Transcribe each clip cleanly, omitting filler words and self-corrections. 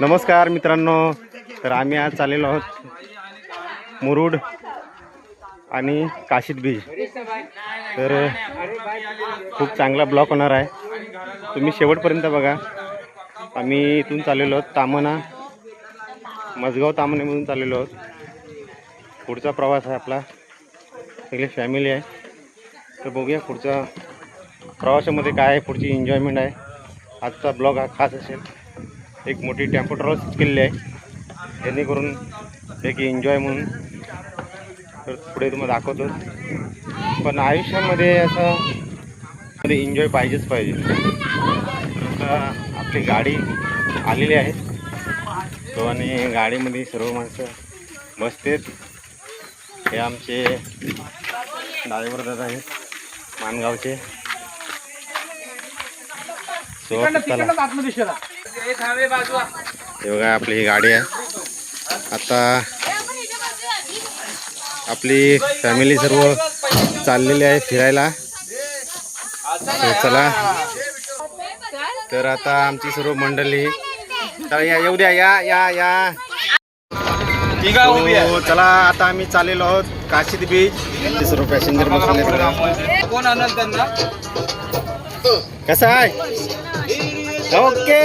नमस्कार मित्रांनो, तर आम्ही आज चाललेलो आहोत मुरुड आणि काशीद बीच। तर खूप चांगला ब्लॉग होणार आहे, तुम्ही शेवटपर्यंत बघा। आम्ही इथून चाललेलो आहोत तामणा, मजगाव तामणेमधून चाललेलो आहोत। पुढचा प्रवास आहे आपला, सगळी फॅमिली आहे। तर बघूया पुढचा प्रवासामध्ये काय आहे, पुढची एन्जॉयमेंट आहे। आजचा ब्लॉग हा खास असेल। एक मोठी टेम्पो ट्रॅव्हल्स केलेली आहे, जेणेकरून एक एन्जॉय म्हणून। तर पुढे तुम्हाला दाखवतो, पण आयुष्यामध्ये असं मध्ये एन्जॉय पाहिजेच पाहिजे। आता आपली गाडी आलेली आहे, तो आणि गाडीमध्ये सर्व माणसं बसतेत। हे आमचे ड्रायव्हर दादा आहेत मानगावचे। हे बघा आपली ही गाडी आहे। आता आपली फॅमिली सर्व चाललेली आहे फिरायला। चला, तर आता आमची सर्व मंडळी, तर या येऊ द्या, या या या तो चला, आता आम्ही चाललेलो आहोत काशीद बीच। ते सर्व पॅसेंजर बसले आहेत। कोण आनंद त्यांना कसं आहे? ओके,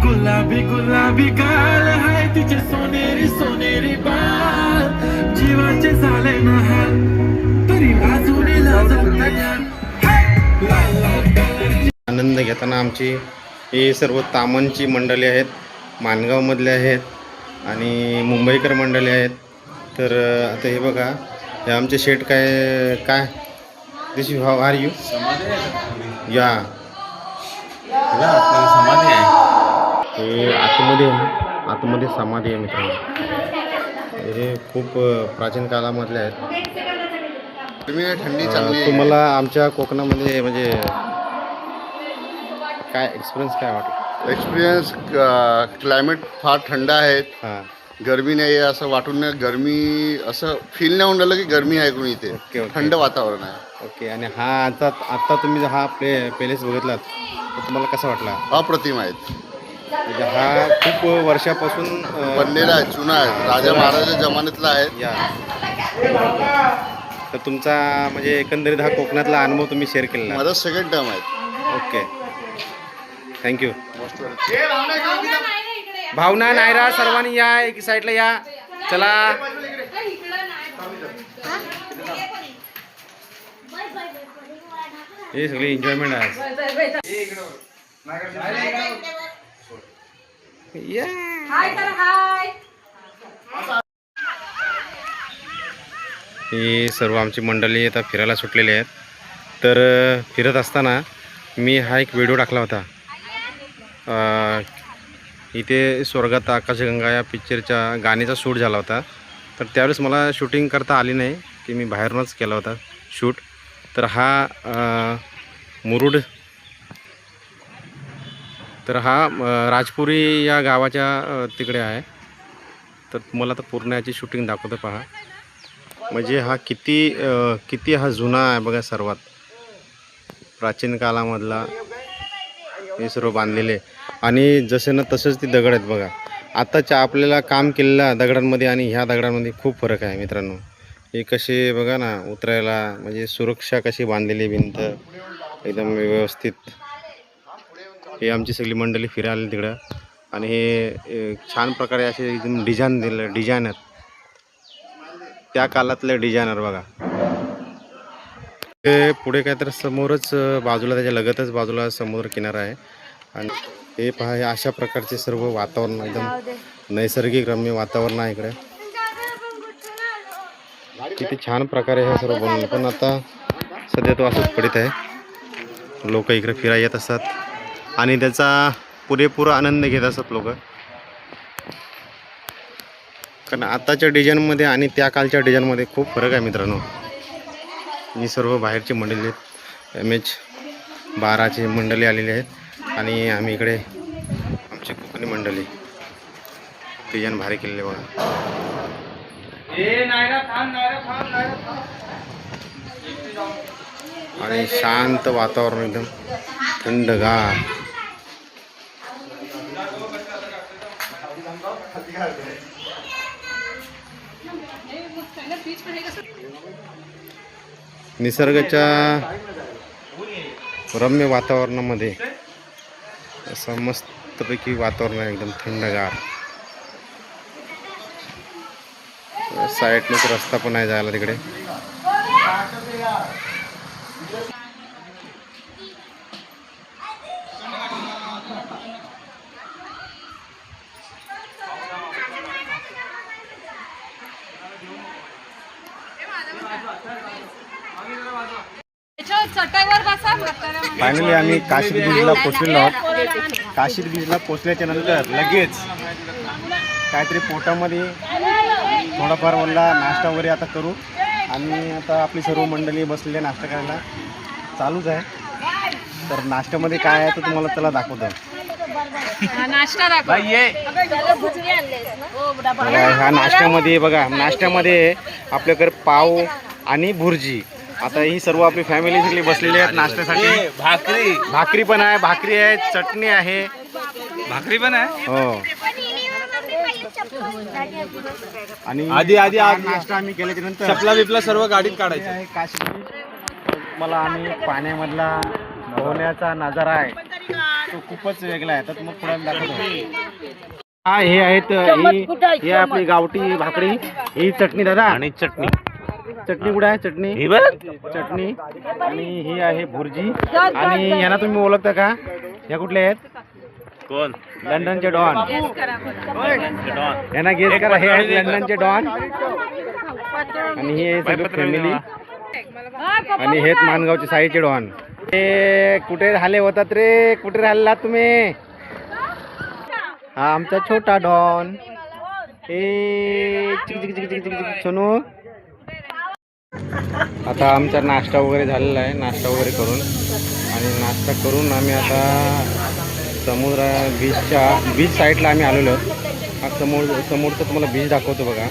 गुलाबी गुलाबी गाल हाय तिचे सोनेरी सोनेरी बाल, जीवाचे झाले ना हाल तरी वाजूने आनंद घेताना आमची ही सर्व तामणची मंडळी आहेत, मानगावमधले आहेत आणि मुंबईकर मंडळी आहेत। तर आता हे बघा, हे आमचे शेठ काय काय दिस यू, हाऊ आर यू? या समाधी आहे, हे आतमध्ये समाधी आहे मित्रांनो। हे खूप प्राचीन काळामधले आहेत। थंडी चालली। तुम्हाला आमच्या कोकणामध्ये म्हणजे काय एक्सपिरियन्स काय वाटलं? एक्सपिरियन्स क्लायमेट फार थंड आहे, गरमी नाही आहे असं वाटून नाही, गरमी असं फील नाही होऊन राहिलं की गरमी आहे कोणी इथे। थंड वातावरण आहे। ओके, आणि हा आता तुम्ही हा पॅलेस बघितलात तर तुम्हाला कसा वाटला? अप्रतिम आहेत, म्हणजे हा खूप वर्षापासून बनलेला आहे, जुना आहे, राजा महाराजा जमान्यातला आहे या। तर तुमचा म्हणजे एकंदरीत हा कोकणातला अनुभव तुम्ही शेअर केला? माझा सेकंड टर्म आहे। Okay, thank you. भावना, नायरा, सर्वांनी या, एक साईडला या, चला। हे सगळी एन्जॉयमेंट आहे। ही सर्व आमची मंडळी आता फिरायला सुटलेली आहेत। तर फिरत असताना मी हा एक व्हिडिओ टाकला होता, इथे स्वर्गात आकाशगंगा या पिक्चरच्या गाण्याचा शूट झाला होता। तर त्यावेळेस मला शूटिंग करता आली नाही, की मी बाहेरूनच केला होता शूट। तर हा मुरुड, तर हा राजपुरी या गावाच्या तिकडे आहे। तर तुम्हाला आता पूर्ण याची शूटिंग दाखवतो पहा, म्हणजे हा किती हा जुना आहे बघा सर्वात। प्राचीन काळामधला हे सर्व बांधलेले आणि जसे ना तसंच ती दगड आहेत बघा. आताच्या आपल्याला काम केलेल्या दगडांमध्ये आणि ह्या दगडांमध्ये खूप फरक आहे मित्रांनो. हे कसे बघा ना उतरायला म्हणजे सुरक्षा कशी बांधलेली भिंत एकदम व्यवस्थित. हे आमची सगळी मंडळी फिरायला आली तिकडं आणि हे छान प्रकारे असे एकदम डिझायनर त्या काळातले डिझायनर बघा. ते पुढे काय तर समोरच बाजूला त्याच्या लगतच बाजूला समुद्र किनारा आहे आणि हे पहा हे अशा प्रकारचे सर्व वातावरण एकदम नैसर्गिक रम्य वातावरण आहे इकडे. किती छान प्रकारे हे सर्व बनवलं. पण आता सध्या तो असंच पडित आहे. लोक इकडे फिरायला येत असतात आणि त्याचा पुरेपूर आनंद घेत असतात लोक. कारण आताच्या डिझाईनमध्ये आणि त्या कालच्या डिझाईनमध्ये खूप फरक आहे मित्रांनो. ही सर्व बाहेरची मंडळी आहेत. MH12ची मंडळी आलेली आहेत आणि आम्ही इकडे आमची कोकणी मंडळी डिझाईन भारी केलेली बघा. आणि शांत वातावरण एकदम थंडगार. निसर्गाच्या रम्य वातावरणामध्ये असं मस्तपैकी वातावरण आहे एकदम थंडगार. साईडनेच रस्ता पण आहे जायला तिकडे. फायनली आम्ही काशीद बीचला पोचलेलो आहोत. काशीद बीचला पोचल्याच्या नंतर लगेच काहीतरी पोटामध्ये थोडाफार वल्ला नाश्ता वगैरे आता करू आणि आता आपली सर्व मंडळी बसलेली नाश्ता करायला चालूच आहे. तर नाश्त्यामध्ये काय आहे तर तुम्हाला त्याला दाखवतो. ह्या नाश्त्यामध्ये बघा नाश्त्यामध्ये आपल्याकडे पाव आणि भुर्जी. आता ही सर्व आपली फॅमिली सगळी बसलेली आहेत नाश्त्यासाठी. भाकरी पण आहे, भाकरी आहे, चटणी आहे, भाकरी पण आहे हो. आणि आधी नाश्ता आम्ही केल्याच्या नंतर चपला बिपला सर्व गाडीत काढायचं आहे काशीद बीच. मला आणि पाण्यामधला पोहण्याचा नजारा आहे तो खूपच वेगळा आहे. तर मग पुढे दाखवतो. हा हे आहेत ही आपली गावठी भाकरी, ही चटणी दादा आणि चटणी कुठे आहे चटणी आणि ही आहे भुर्जी. आणि यांना तुम्ही ओळखता का? या कुठल्या आहेत? कोण? लंडनचे डॉन. यांना गेस करा. हे आहेत लंडनचे डॉन आणि हे सगळी फॅमिली आणि हेच मानगावचे साईचे डॉन. हे कुठे राहिले होतात रे? कुठे राहिला तुम्ही? हा आमचा छोटा डॉन. हे चिक चिक चिक चिक चिक सोनू. आता आमचा नाश्ता वगैरे झालेला आहे. नाश्ता वगैरे करून आणि नाश्ता करून आम्ही आता समुद्र बीच साईडला आम्ही आलेलो आहोत. हा समोरचा तुम्हाला बीच दाखवतो बघा.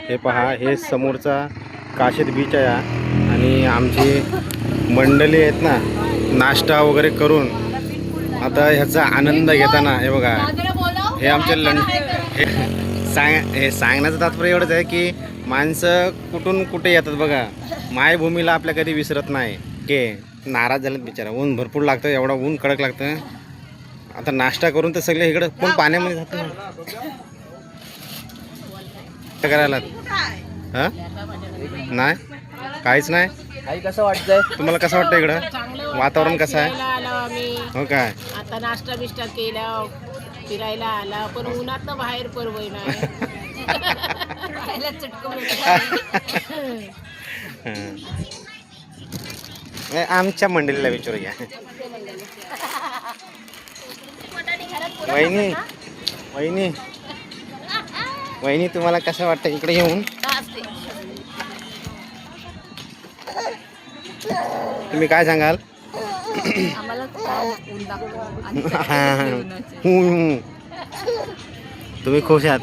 हे पहा हे समोरचा काशीद बीच आहे आणि आमची मंडळी आहेत ना नाश्ता वगैरे करून आता ह्याचा आनंद घेताना हे बघा हे आमचे हे सांगण्याचं तात्पर्य एवढंच आहे की माणसं कुठून कुठे येतात बघा. मायभूमीला आपल्या कधी विसरत नाही. के नाराज झालेत बिचारा. ऊन भरपूर लागतं, एवढा ऊन कडक लागतं. आता नाश्ता करून तर सगळे इकडं कोण पाण्यामध्ये जातं ना करायला. हां नाही काहीच नाही. काही कसं वाटतंय तुम्हाला कसं वाटतं इकडं वातावरण कसं आहे? हो काय आता नाश्ता बिष्टा केला फिरायला आला पण उन्हात बाहेर परवय नाही. आमच्या मंडळीला विचारूया. वहिनी तुम्हाला कसं वाटतं इकडे येऊन? तुम्ही काय सांगाल? तुम्ही खुश आहात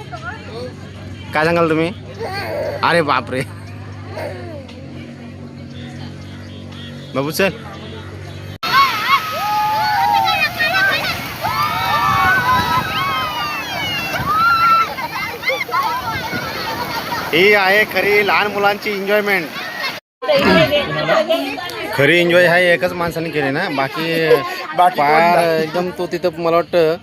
काय सांगाल तुम्ही? अरे बापरे बाबू चल. ही आहे खरी लहान मुलांची एन्जॉयमेंट. खरी एन्जॉय हा एकच माणसाने केली ना, बाकी पार एकदम तो तिथं मला वाटतं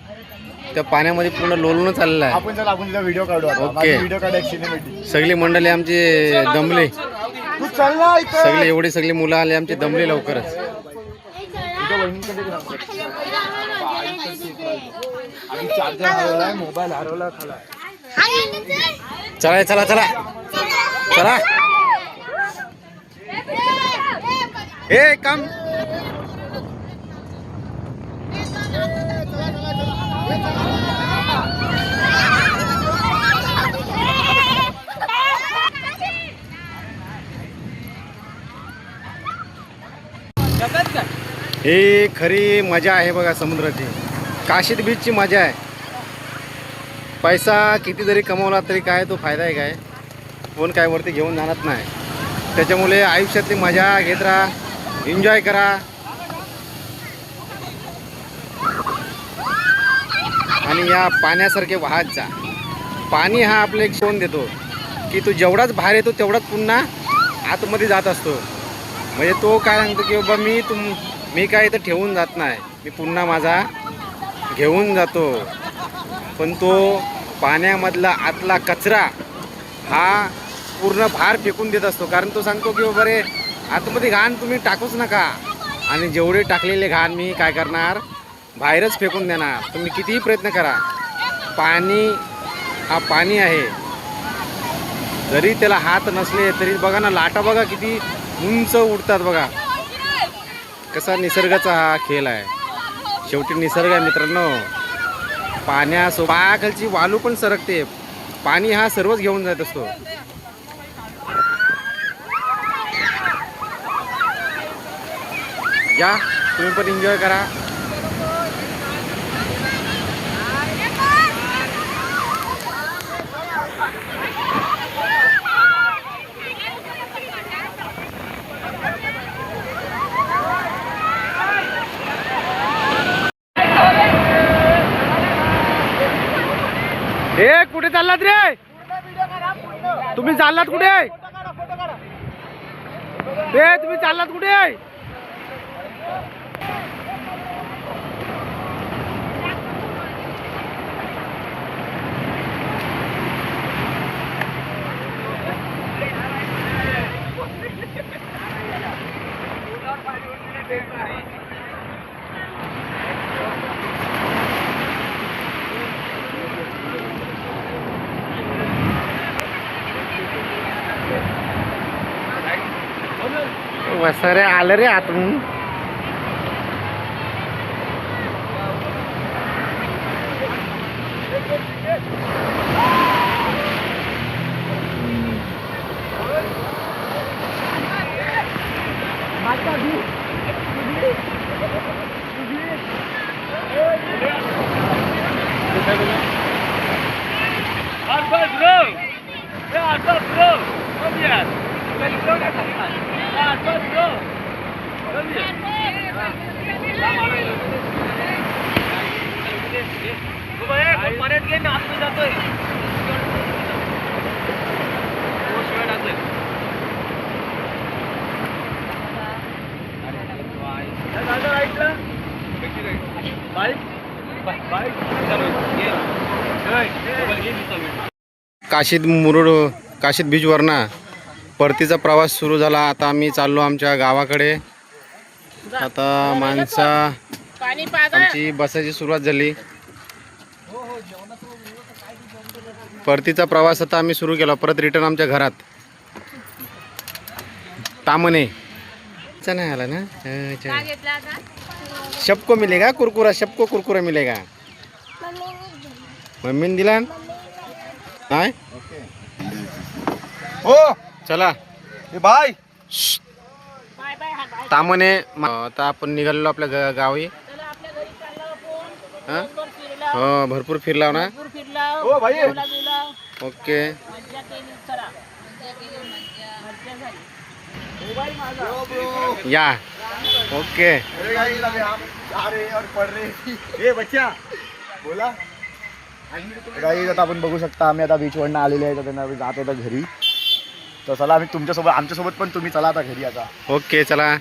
त्या पाण्यामध्ये पूर्ण लोळून चाललेला आहे. आपण आपण व्हिडिओ काढू आता. ओके. व्हिडिओ काढायची सिनेमॅटिक. सगळी मंडळी आमची दमले, तू चल ना इथं. सगळे एवढी सगळी मुलं आली आमची दमले लवकरच. चार्जर हरवलाय, मोबाईल हरवला खाला. चला चला चला चला. ए कम. ही खरी मजा आहे बघा समुद्राची. काशीद बीचची मजा आहे. पैसा किती जरी कमवला तरी काय तो फायदा आहे काय, कोण काय वरती घेऊन जाणार नाही. त्याच्यामुळे आयुष्यातली मजा घेत राहा, एन्जॉय करा. आणि या पाण्यासारखे वाहत जा. पाणी हा आपले एक सोन देतो की तू जेवढाच बाहेर येतो तेवढाच पुन्हा आतमध्ये जात असतो. म्हणजे तो काय सांगतो की बाबा मी काय इथं ठेवून जात नाही, मी पुन्हा माझा घेऊन जातो. पण तो पाण्यामधला आतला कचरा हा पूर्ण बाहेर फेकून देत असतो. कारण तो सांगतो की बाबा रे आतमध्ये घाण तुम्ही टाकूच नका, आणि जेवढे टाकलेले घाण मी काय करणार बाहेरच फेकून देणार. तुम्ही कितीही प्रयत्न करा. पाणी हा पाणी आहे, जरी त्याला हात नसले तरी बघा ना, लाटा बघा किती उंच उडतात बघा. कसा निसर्गाचा हा खेळ आहे. शेवटी निसर्ग आहे मित्रांनो. पायाखालची वालू पण सरकते. पाणी हा सर्वच घेऊन जात असतो. या तुम्ही पण एन्जॉय करा. ए कुठे चाललात रे तुम्ही? चाललात कुठे? ए तुम्ही चाललात कुठे? वसरे आलं रे आतून. काशीद बीचवरनं परतीचा प्रवास सुरू झाला. आता आम्ही चाललो आमच्या गावाकडे. आता आमची बसायची सुरुवात झाली. परतीचा प्रवास आता आम्ही सुरू केला. परत रिटर्न आमच्या घरात. तामणे नाही आला ना. सबको मिलेगा कुरकुरा, सबको कुरकुरा मिलेगा. मम्मीने दिला नाही. हो चला बाय. तामणे. आता आपण निघालेलो आपल्या गावी. हो भरपूर फिरलाव ना. हो भाई. ओके. या ओके ए बच्चा बोला. काही आता आपण बघू शकता आम्ही आता बीचवरनं आलेले आहे तर त्यांना जात होता घरी. तर चला आम्ही तुमच्यासोबत आमच्यासोबत पण तुम्ही चला आता घरी आता. ओके चला.